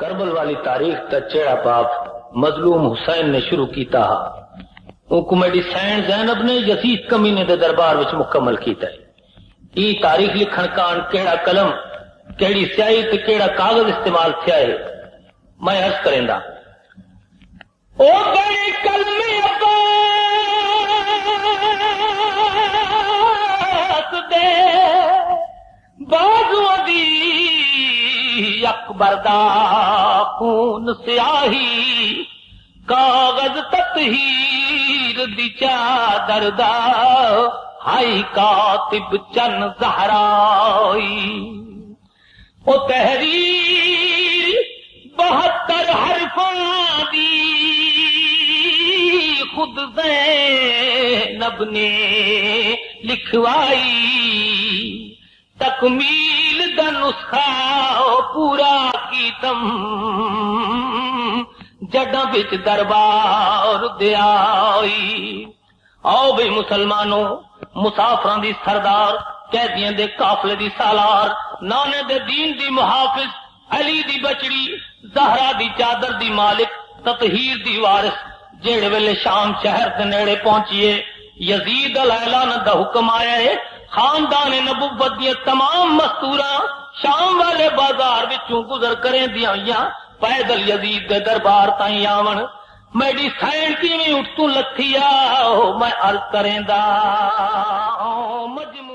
کربل والی تاریخ تا چیڑا پاپ مظلوم حسین نے شروع کیتا ہا اون کمیڈی سین زینب نے یزید کمینے دے دربار وچ مکمل کیتا ہے. ای تاریخ لکھن کان کیڑا قلم کیڑی سیاہی تے کیڑا کاغذ استعمال تھیا ہے میں عرض کریندا. او بڑی کلم عباس دے بازو دی اکبر دا خون سیاہی کاغذ تطہیر دی چادر دا ہائی کاتب چن زہرائی. او تحریر 72 حرفاں دی خود زینب نے لکھوائی. تکمیل دا نسخہ پورا کیتم جڈاں وچ دربار دے آئی. آؤ بھئی مسلمانوں مسافراں دی سردار قیدیاں دے قافلے دی سالار نانے دے دین دی محافظ علی دی بچڑی زہرا دی چادر دی مالک تطہیر دی وارث جیڑے ویلے شام شہر دے نیڑے پہنچیے یزید علیہ السلام دا حکم آیا ہے خاندان نبوت دی تمام مستوراں شام والے بازار وچوں گزر کریں دیاں ہویاں پیدل یزید دے دربار تائیں آون. میری سین کیویں اٹھ تو لتھی آ میں عرض کریندا مجمع